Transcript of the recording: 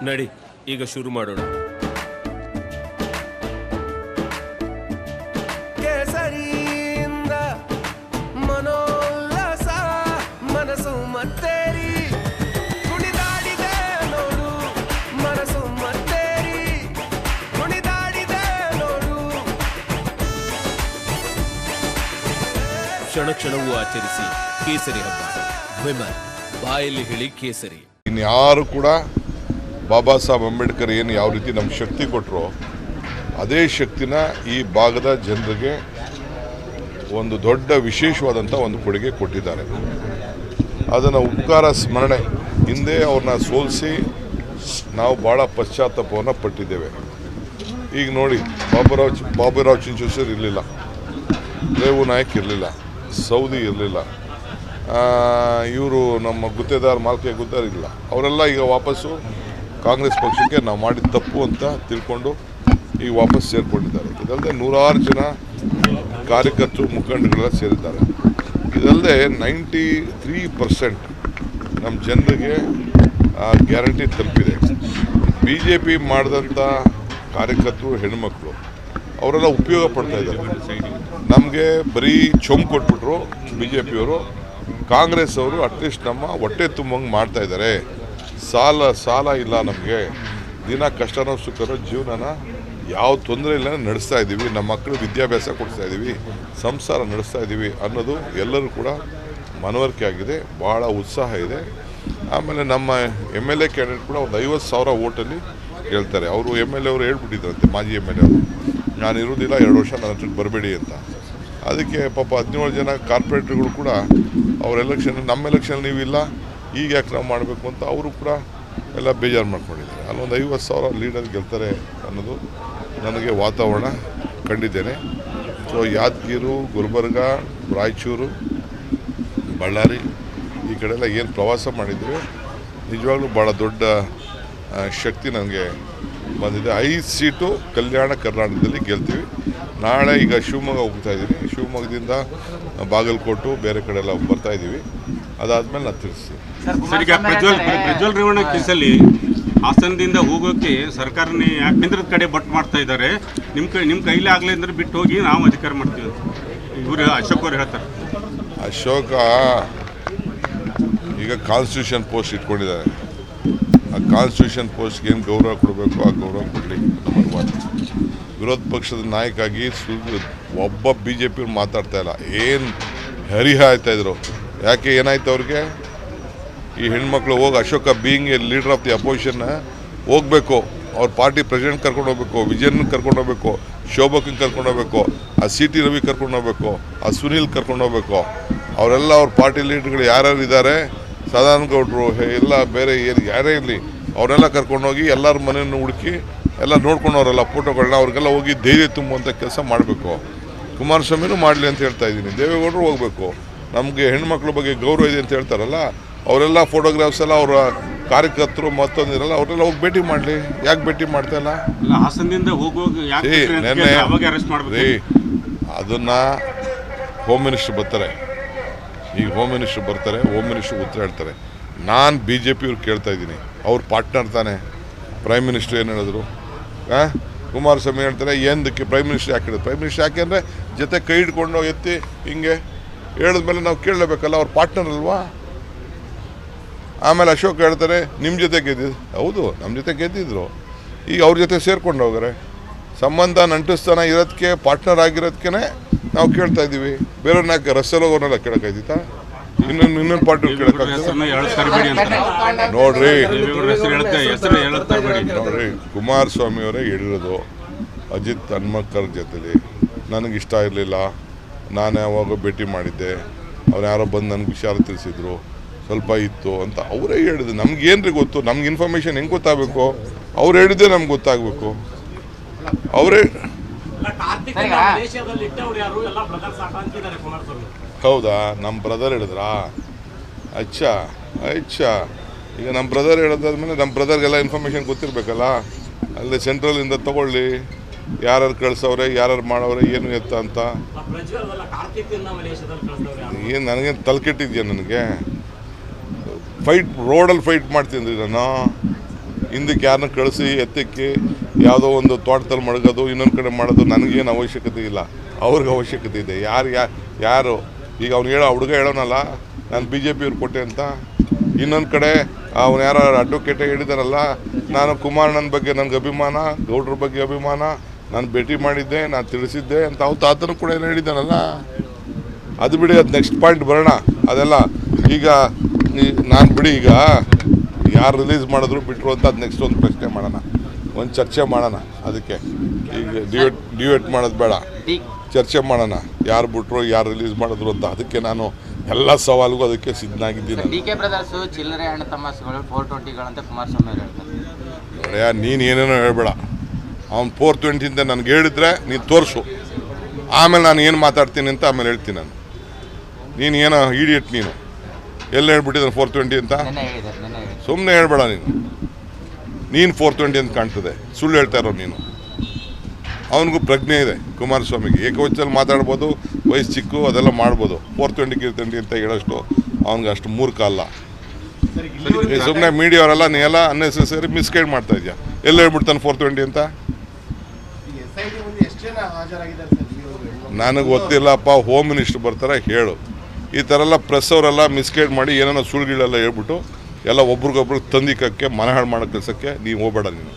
ನಡಿ ಈಗ ಶುರು ಮಾಡೋಣ. ಕೇಸರಿಯಿಂದ ಮನೋಲ್ಲಾಸ ಮನಸ್ಸು ಮತ್ತೇರಿ ಕುಣಿದಾಡಿದೆ ನೋಡು, ಮನಸ್ಸು ಮತ್ತೇರಿ ಕುಣಿದಾಡಿದೆ ನೋಡು. ಕ್ಷಣ ಕ್ಷಣವೂ ಆಚರಿಸಿ ಕೇಸರಿ ಹಬ್ಬ. ವಿಮಲ್ ಬಾಯಲ್ಲಿ ಹೇಳಿ ಕೇಸರಿ. ಇನ್ಯಾರು ಕೂಡ ಬಾಬಾ ಸಾಹೇಬ್ ಅಂಬೇಡ್ಕರ್ ಏನು ಯಾವ ರೀತಿ ನಮ್ಗೆ ಶಕ್ತಿ ಕೊಟ್ಟರು ಅದೇ ಶಕ್ತಿನ ಈ ಭಾಗದ ಜನರಿಗೆ ಒಂದು ದೊಡ್ಡ ವಿಶೇಷವಾದಂಥ ಒಂದು ಕೊಡುಗೆ ಕೊಟ್ಟಿದ್ದಾರೆ. ಅದನ್ನು ಉಪಕಾರ ಸ್ಮರಣೆ ಹಿಂದೆ ಅವ್ರನ್ನ ಸೋಲಿಸಿ ನಾವು ಭಾಳ ಪಶ್ಚಾತ್ತಾಪವನ್ನು ಪಟ್ಟಿದ್ದೇವೆ. ಈಗ ನೋಡಿ, ಬಾಬುರಾವ್ ಚಿಂಚೋಶ್ವರ್ ಇರಲಿಲ್ಲ, ರೇವು ನಾಯಕ್ ಇರಲಿಲ್ಲ, ಸೌದಿ ಇರಲಿಲ್ಲ, ಇವರು ನಮ್ಮ ಗುತ್ತೇದಾರ್ ಮಾಲ್ಕೆ ಗುತ್ತೇದಾರ್ ಇಲ್ಲ, ಅವರೆಲ್ಲ ಈಗ ವಾಪಸ್ಸು ಕಾಂಗ್ರೆಸ್ ಪಕ್ಷಕ್ಕೆ ನಾವು ಮಾಡಿದ ತಪ್ಪು ಅಂತ ತಿಳ್ಕೊಂಡು ಈಗ ವಾಪಸ್ ಸೇರಿಕೊಂಡಿದ್ದಾರೆ. ಇದಲ್ಲದೆ 100 ಜನ ಕಾರ್ಯಕರ್ತರು ಮುಖಂಡಗಳೆಲ್ಲ ಸೇರಿದ್ದಾರೆ. ಇದಲ್ಲದೆ 93% ನಮ್ಮ ಜನರಿಗೆ ಗ್ಯಾರಂಟಿ ತಲುಪಿದೆ. BJP ಮಾಡಿದಂಥ ಕಾರ್ಯಕರ್ತರು ಹೆಣ್ಮಕ್ಳು ಅವರೆಲ್ಲ ಉಪಯೋಗ ಪಡ್ತಾ ಇದ್ದಾರೆ. ನಮಗೆ ಬರೀ ಚೊಂಬು ಕೊಟ್ಬಿಟ್ರು BJPಯವರು. ಕಾಂಗ್ರೆಸ್ ಅವರು ಅಟ್ಲೀಸ್ಟ್ ನಮ್ಮ ಹೊಟ್ಟೆ ತುಂಬಂಗೆ ಮಾಡ್ತಾ ಇದ್ದಾರೆ. ಸಾಲ ಇಲ್ಲ, ನಮಗೆ ದಿನ ಕಷ್ಟನೋ ಸುಖನೋ ಜೀವನನ ಯಾವ ತೊಂದರೆ ಇಲ್ಲ ನಡೆಸ್ತಾ ಇದ್ದೀವಿ. ನಮ್ಮ ಮಕ್ಕಳು ವಿದ್ಯಾಭ್ಯಾಸ ಕೊಡಿಸ್ತಾ ಇದ್ದೀವಿ, ಸಂಸಾರ ನಡೆಸ್ತಾ ಇದ್ದೀವಿ ಅನ್ನೋದು ಎಲ್ಲರೂ ಕೂಡ ಮನವರಿಕೆ ಆಗಿದೆ. ಭಾಳ ಉತ್ಸಾಹ ಇದೆ. ಆಮೇಲೆ ನಮ್ಮ MLA ಕ್ಯಾಂಡಿಡೇಟ್ ಕೂಡ ಒಂದು 50,000 ಓಟಲ್ಲಿ ಹೇಳ್ತಾರೆ. ಅವರು MLA ಅವರು ಹೇಳ್ಬಿಟ್ಟಿದ್ರಂತೆ, ಮಾಜಿ MLA ಅವರು, ನಾನು ಇರೋದಿಲ್ಲ 2 ವರ್ಷ ನನ್ನ ಹತ್ರಕ್ಕೆ ಬರಬೇಡಿ ಅಂತ. ಅದಕ್ಕೆ ಪಾಪ 17 ಜನ ಕಾರ್ಪೊರೇಟ್ರುಗಳು ಕೂಡ ಅವ್ರ ಎಲೆಕ್ಷನ್, ನಮ್ಮ ಎಲೆಕ್ಷನ್ ನೀವಿಲ್ಲ, ಈಗ ಯಾಕೆ ನಾವು ಮಾಡಬೇಕು ಅಂತ ಅವರು ಕೂಡ ಎಲ್ಲ ಬೇಜಾರು ಮಾಡ್ಕೊಂಡಿದ್ದಾರೆ. ಅಲ್ಲೊಂದು 50,000 ಲೀಡರ್ ಗೆಲ್ತಾರೆ ಅನ್ನೋದು ನನಗೆ ವಾತಾವರಣ ಕಂಡಿದ್ದೇನೆ. ಸೊ ಯಾದಗಿರಿ, ಗುಲ್ಬರ್ಗ, ರಾಯಚೂರು, ಬಳ್ಳಾರಿ ಈ ಕಡೆಲ್ಲ ಏನು ಪ್ರವಾಸ ಮಾಡಿದ್ದೀವಿ, ನಿಜವಾಗ್ಲೂ ಭಾಳ ದೊಡ್ಡ ಶಕ್ತಿ ನನಗೆ ಬಂದಿದೆ. 5 ಸೀಟು ಕಲ್ಯಾಣ ಕರ್ನಾಟಕದಲ್ಲಿ ಗೆಲ್ತೀವಿ. ನಾಳೆ ಈಗ ಶಿವಮೊಗ್ಗ ಹೋಗ್ತಾ ಇದ್ದೀನಿ, ಶಿವಮೊಗ್ಗದಿಂದ ಬಾಗಲಕೋಟು ಬೇರೆ ಕಡೆ ಎಲ್ಲ ಬರ್ತಾ ಇದ್ದೀವಿ. ಅದಾದ್ಮೇಲೆ ನಾನು ತಿಳಿಸ್ತೀನಿ. ಸರ್, ಈಗ ಪ್ರಜ್ವಲ್ ರೇವಣ್ಣ ಕೇಸಲ್ಲಿ ಹಾಸನದಿಂದ ಹೋಗೋಕ್ಕೆ ಸರ್ಕಾರನೇ ಯಾಕೆ ಕೇಂದ್ರದ ಕಡೆ ಬಟ್ ಮಾಡ್ತಾ ಇದ್ದಾರೆ, ನಿಮ್ಮ ಕೈಲೇ ಆಗಲಿ ಅಂದ್ರೆ ಬಿಟ್ಟು ಹೋಗಿ ನಾವು ಅಧಿಕಾರ ಮಾಡ್ತೀವಿ ಅಂತ ಇವರು ಅಶೋಕ್ ಅವ್ರು ಹೇಳ್ತಾರೆ. ಅಶೋಕ ಈಗ ಕಾನ್ಸ್ಟಿಟ್ಯೂಷನ್ ಪೋಸ್ಟ್ ಇಟ್ಕೊಂಡಿದ್ದಾರೆ. ಆ ಕಾನ್ಸ್ಟಿಟ್ಯೂಷನ್ ಪೋಸ್ಟ್ಗೆ ಏನು ಗೌರವ ಕೊಡಬೇಕು ಆ ಗೌರವ ಕೊಡಲಿ. ನಂಬರ್ 1, ವಿರೋಧ ಪಕ್ಷದ ನಾಯಕ ಆಗಿ ಒಬ್ಬ BJP ಮಾತಾಡ್ತಾ ಇಲ್ಲ. ಏನು ಹರಿಹ ಆಯ್ತಾಯಿದ್ರು, ಯಾಕೆ ಏನಾಯ್ತು ಅವ್ರಿಗೆ? ಈ ಹೆಣ್ಮಕ್ಳು ಹೋಗಿ Ashoka being A leader of the opposition ಹೋಗ್ಬೇಕು, ಅವ್ರ ಪಾರ್ಟಿ ಪ್ರೆಸಿಡೆಂಟ್ ಕರ್ಕೊಂಡು ಹೋಗ್ಬೇಕು, ವಿಜಯನ್ ಕರ್ಕೊಂಡು ಹೋಗ್ಬೇಕು, ಶೋಭಕನ್ ಕರ್ಕೊಂಡು ಹೋಗ್ಬೇಕು, ಆ CT ರವಿ ಕರ್ಕೊಂಡು ಹೋಗ್ಬೇಕು, ಆ ಸುನೀಲ್ ಕರ್ಕೊಂಡು ಹೋಗ್ಬೇಕು. ಅವರೆಲ್ಲ ಅವ್ರ ಪಾರ್ಟಿ ಲೀಡರ್ಗಳು ಯಾರ್ಯಾರು ಇದ್ದಾರೆ, ಸದಾನಂದ ಗೌಡರು ಎಲ್ಲ ಬೇರೆ ಯಾರೇ ಇರಲಿ, ಅವರೆಲ್ಲ ಕರ್ಕೊಂಡೋಗಿ ಎಲ್ಲರ ಮನೆಯನ್ನು ಹುಡುಕಿ ಎಲ್ಲ ನೋಡ್ಕೊಂಡವ್ರಲ್ಲ ಫೋಟೋಗಳನ್ನ, ಅವ್ರಿಗೆಲ್ಲ ಹೋಗಿ ಧೈರ್ಯ ತುಂಬುವಂಥ ಕೆಲಸ ಮಾಡಬೇಕು. ಕುಮಾರಸ್ವಾಮಿನೂ ಮಾಡಲಿ ಅಂತ ಹೇಳ್ತಾ ಇದ್ದೀನಿ. ದೇವೇಗೌಡರು ಹೋಗಬೇಕು. ನಮಗೆ ಹೆಣ್ಮಕ್ಳ ಬಗ್ಗೆ ಗೌರವ ಇದೆ ಅಂತ ಹೇಳ್ತಾರಲ್ಲ, ಅವರೆಲ್ಲ ಫೋಟೋಗ್ರಾಫ್ಸ್ ಎಲ್ಲ ಅವರ ಕಾರ್ಯಕರ್ತರು ಮತ್ತೊಂದಿರಲ್ಲ, ಅವರೆಲ್ಲ ಹೋಗಿ ಭೇಟಿ ಮಾಡಲಿ. ಯಾಕೆ ಭೇಟಿ ಮಾಡ್ತಾ ಇಲ್ಲ? ಹಾಸನದಿಂದ ಅದನ್ನು ಹೋಮ್ ಮಿನಿಸ್ಟರ್ ಬರ್ತಾರೆ. ಈಗ ಹೋಮ್ ಮಿನಿಸ್ಟರ್ ಬರ್ತಾರೆ, ಹೋಮ್ ಮಿನಿಸ್ಟರ್ ಉತ್ತರ ಹೇಳ್ತಾರೆ. ನಾನು BJPಯವ್ರು ಕೇಳ್ತಾ ಇದ್ದೀನಿ, ಅವ್ರ ಪಾರ್ಟ್ನರ್ ತಾನೆ. ಪ್ರೈಮ್ ಮಿನಿಸ್ಟರ್ ಏನು ಹೇಳಿದ್ರು? ಕುಮಾರಸ್ವಾಮಿ ಹೇಳ್ತಾರೆ ಏನಕ್ಕೆ ಪ್ರೈಮ್ ಮಿನಿಸ್ಟರ್ ಯಾಕೆ ಹೇಳಿದ್ರು? ಪ್ರೈಮ್ ಮಿನಿಸ್ಟರ್ ಯಾಕೆ ಅಂದರೆ ಜೊತೆ ಕೈ ಹಿಡ್ಕೊಂಡು ಎತ್ತಿ ಹಿಂಗೆ ಹೇಳಿದ್ಮೇಲೆ ನಾವು ಕೇಳಲೇಬೇಕಲ್ಲ, ಅವ್ರ ಪಾರ್ಟ್ನರ್ ಅಲ್ವಾ? ಆಮೇಲೆ ಅಶೋಕ್ ಹೇಳ್ತಾರೆ ನಿಮ್ಮ ಜೊತೆ ಗೆದ್ದಿದ್ದು. ಹೌದು, ನಮ್ಮ ಜೊತೆ ಗೆದ್ದಿದ್ರು, ಈಗ ಅವ್ರ ಜೊತೆ ಸೇರ್ಕೊಂಡು ಹೋಗ್ರೆ. ಸಂಬಂಧ ನಂಟಿಸ್ತಾನ ಇರೋದಕ್ಕೆ, ಪಾರ್ಟ್ನರ್ ಆಗಿರೋದಕ್ಕೆ ನಾವು ಕೇಳ್ತಾ ಇದ್ದೀವಿ. ಬೇರೆಯವ್ರನ್ನ ಯಾಕೆ ರಸ್ತೆಲ್ಲ ಹೋಗೋನೆಲ್ಲ ಕೇಳೋಕ್ಕಾಯ್ತಾ? ಇನ್ನೊಂದು ಪಾರ್ಟಿ ಕೇಳೋಕ್ಕಾಗ್ತದೆ? ನೋಡ್ರಿ ಕುಮಾರಸ್ವಾಮಿ ಅವರೇ ಹೇಳಿರೋದು ಅಜಿತ್ ಹನ್ಮಕ್ಕರ್ ಜೊತೆಲಿ ನನಗೆ ಇಷ್ಟ ಇರಲಿಲ್ಲ. ನಾನು ಯಾವಾಗ ಭೇಟಿ ಮಾಡಿದ್ದೆ, ಅವ್ರು ಯಾರೋ ಬಂದು ನನಗೆ ವಿಚಾರ ತಿಳಿಸಿದ್ರು, ಸ್ವಲ್ಪ ಇತ್ತು ಅಂತ ಅವರೇ ಹೇಳಿದ್ರು. ನಮ್ಗೇನ್ರಿ ಗೊತ್ತು? ನಮ್ಗೆ ಇನ್ಫಾರ್ಮೇಷನ್ ಹೆಂಗೆ ಗೊತ್ತಾಗಬೇಕು? ಅವ್ರು ಹೇಳಿದ್ದೆ ನಮ್ಗೆ ಗೊತ್ತಾಗಬೇಕು. ಅವರೇ ಹೌದಾ? ನಮ್ಮ ಬ್ರದರ್ ಹೇಳಿದ್ರಾ? ಅಚ್ಚಾ. ಈಗ ನಮ್ಮ ಬ್ರದರ್ ಹೇಳೋದಾದ್ಮೇಲೆ ನಮ್ಮ ಬ್ರದರ್ಗೆಲ್ಲ ಇನ್ಫಾರ್ಮೇಷನ್ ಗೊತ್ತಿರಬೇಕಲ್ಲ. ಅಲ್ಲೇ ಸೆಂಟ್ರಲಿಂದ ತಗೊಳ್ಳಿ, ಯಾರ್ಯಾರು ಕಳ್ಸವ್ರೆ, ಯಾರ್ಯಾರು ಮಾಡವ್ರೆ, ಏನು ಎತ್ತ ಅಂತ. ಏನು ನನಗೇನು ತಲೆ ಕೆಟ್ಟಿದ್ಯಾ? ನನಗೆ ರೋಡಲ್ಲಿ ಫೈಟ್ ಮಾಡ್ತೀನಿ ನಾನು. ಹಿಂದಕ್ಕೆ ಯಾರನ್ನ ಕಳಿಸಿ ಎತ್ತಕ್ಕೆ ಯಾವುದೋ ಒಂದು ತೋಟದಲ್ಲಿ ಮಡಗೋದು ಇನ್ನೊಂದು ಕಡೆ ಮಾಡೋದು ನನಗೇನು ಅವಶ್ಯಕತೆ ಇಲ್ಲ, ಅವ್ರಿಗೆ ಅವಶ್ಯಕತೆ ಇದೆ. ಯಾರು ಈಗ ಅವ್ನು ಹುಡುಗ ಹೇಳೋನಲ್ಲ ನಾನು BJP ಅವ್ರು ಕೊಟ್ಟೆ ಅಂತ. ಇನ್ನೊಂದು ಕಡೆ ಅವನು ಯಾರೋ ಅಡ್ವೊಕೇಟೇ ಹೇಳಿದಾರಲ್ಲ, ನಾನು ಕುಮಾರಣ್ಣನ ಬಗ್ಗೆ ನನಗೆ ಅಭಿಮಾನ, ಗೌಡ್ರ ಬಗ್ಗೆ ಅಭಿಮಾನ, ನಾನು ಭೇಟಿ ಮಾಡಿದ್ದೆ, ನಾನು ತಿಳಿಸಿದ್ದೆ ಅಂತ ಅವ್ನು ತಾತನೂ ಕೂಡ ಏನು ಹೇಳಿದ್ದಾನಲ್ಲ. ಅದು ಬಿಡಿ, ಅದು ನೆಕ್ಸ್ಟ್ ಪಾಯಿಂಟ್ ಬರೋಣ. ಅದೆಲ್ಲ ಈಗ ನಾನು ಬಿಡಿ, ಈಗ ಯಾರು ರಿಲೀಸ್ ಮಾಡಿದ್ರು ಬಿಟ್ಟರು ಅಂತ ಅದು ನೆಕ್ಸ್ಟ್ ಒಂದು ಪ್ರಶ್ನೆ ಮಾಡೋಣ, ಒಂದು ಚರ್ಚೆ ಮಾಡೋಣ. ಅದಕ್ಕೆ ಈಗ ಡಿವೇಟ್ ಮಾಡೋದು ಬೇಡ, ಚರ್ಚೆ ಮಾಡೋಣ. ಯಾರು ಬಿಟ್ಟರು ಯಾರು ರಿಲೀಸ್ ಮಾಡಿದ್ರು ಅಂತ. ಅದಕ್ಕೆ ನಾನು ಎಲ್ಲ ಸವಾಲಿಗೂ ಅದಕ್ಕೆ ಸಿದ್ಧನಾಗಿದ್ದೀನಿ. DK ಬ್ರದರ್ಸು ಚಿಲ್ಲರೆ ಹಣ್ಣು ತಮಾಸೆಗಳು 420ಗಳಂತ ಕುಮಾರಸ್ವಾಮಿ ಅವರು ಹೇಳ್ತಾರೆ. ನೋಡ್ಯಾ, ನೀನು ಏನೇನೋ ಹೇಳ್ಬೇಡ. ಅವ್ನು 420 ಅಂತ ನನಗೆ ಹೇಳಿದ್ರೆ ನೀನು ತೋರಿಸು, ಆಮೇಲೆ ನಾನು ಏನು ಮಾತಾಡ್ತೀನಿ ಅಂತ ಆಮೇಲೆ ಹೇಳ್ತೀನಿ ನಾನು. ನೀನು ಏನೋ ಇಡಿಯಟ್, ನೀನು ಎಲ್ಲ ಹೇಳ್ಬಿಟ್ಟಿದ್ದಾನೆ 420 ಅಂತ. ಸುಮ್ಮನೆ ಹೇಳ್ಬೇಡ ನೀನು 420 ಅಂತ ಕಾಣ್ತದೆ, ಸುಳ್ಳು ಹೇಳ್ತಾ ಇರೋ ನೀನು. ಅವನಿಗೂ ಪ್ರಜ್ಞೆ ಇದೆ ಕುಮಾರಸ್ವಾಮಿಗೆ, ಏಕವಚನಲ್ಲಿ ಮಾತಾಡ್ಬೋದು, ವಯಸ್ಸು ಚಿಕ್ಕು, ಅದೆಲ್ಲ ಮಾಡ್ಬೋದು. 420 ಅಂತ ಹೇಳೋಷ್ಟು ಅವ್ನಿಗೆ ಅಷ್ಟು ಮೂರ್ಖ ಅಲ್ಲ. ಸುಮ್ಮನೆ ಮೀಡಿಯಾವರೆಲ್ಲ ನೀ ಎಲ್ಲ ಅನ್ನೆಸೆಸರಿ ಮಿಸ್ಗೈಡ್ ಮಾಡ್ತಾ ಇದೆಯಾ. ಎಲ್ಲ ಹೇಳ್ಬಿಡ್ತಾನೆ 420 ಅಂತ. ನನಗೆ ಗೊತ್ತಿಲ್ಲಪ್ಪ, ಹೋಮ್ ಮಿನಿಸ್ಟರ್ ಬರ್ತಾರೆ ಹೇಳು. ಈ ಥರ ಎಲ್ಲ ಪ್ರೆಸ್ ಅವರೆಲ್ಲ ಮಿಸ್ಗೈಡ್ ಮಾಡಿ ಏನೇನೋ ಸುಳ್ಳುಗಳೆಲ್ಲ ಹೇಳ್ಬಿಟ್ಟು ಎಲ್ಲ ಒಬ್ರಿಗೊಬ್ರಿಗೆ ತಂದಿಕ್ಕಕ್ಕೆ ಮನಹಾಳು ಮಾಡೋ ಕೆಲಸಕ್ಕೆ ನೀವು ಹೋಗಬೇಡ ನೀನು.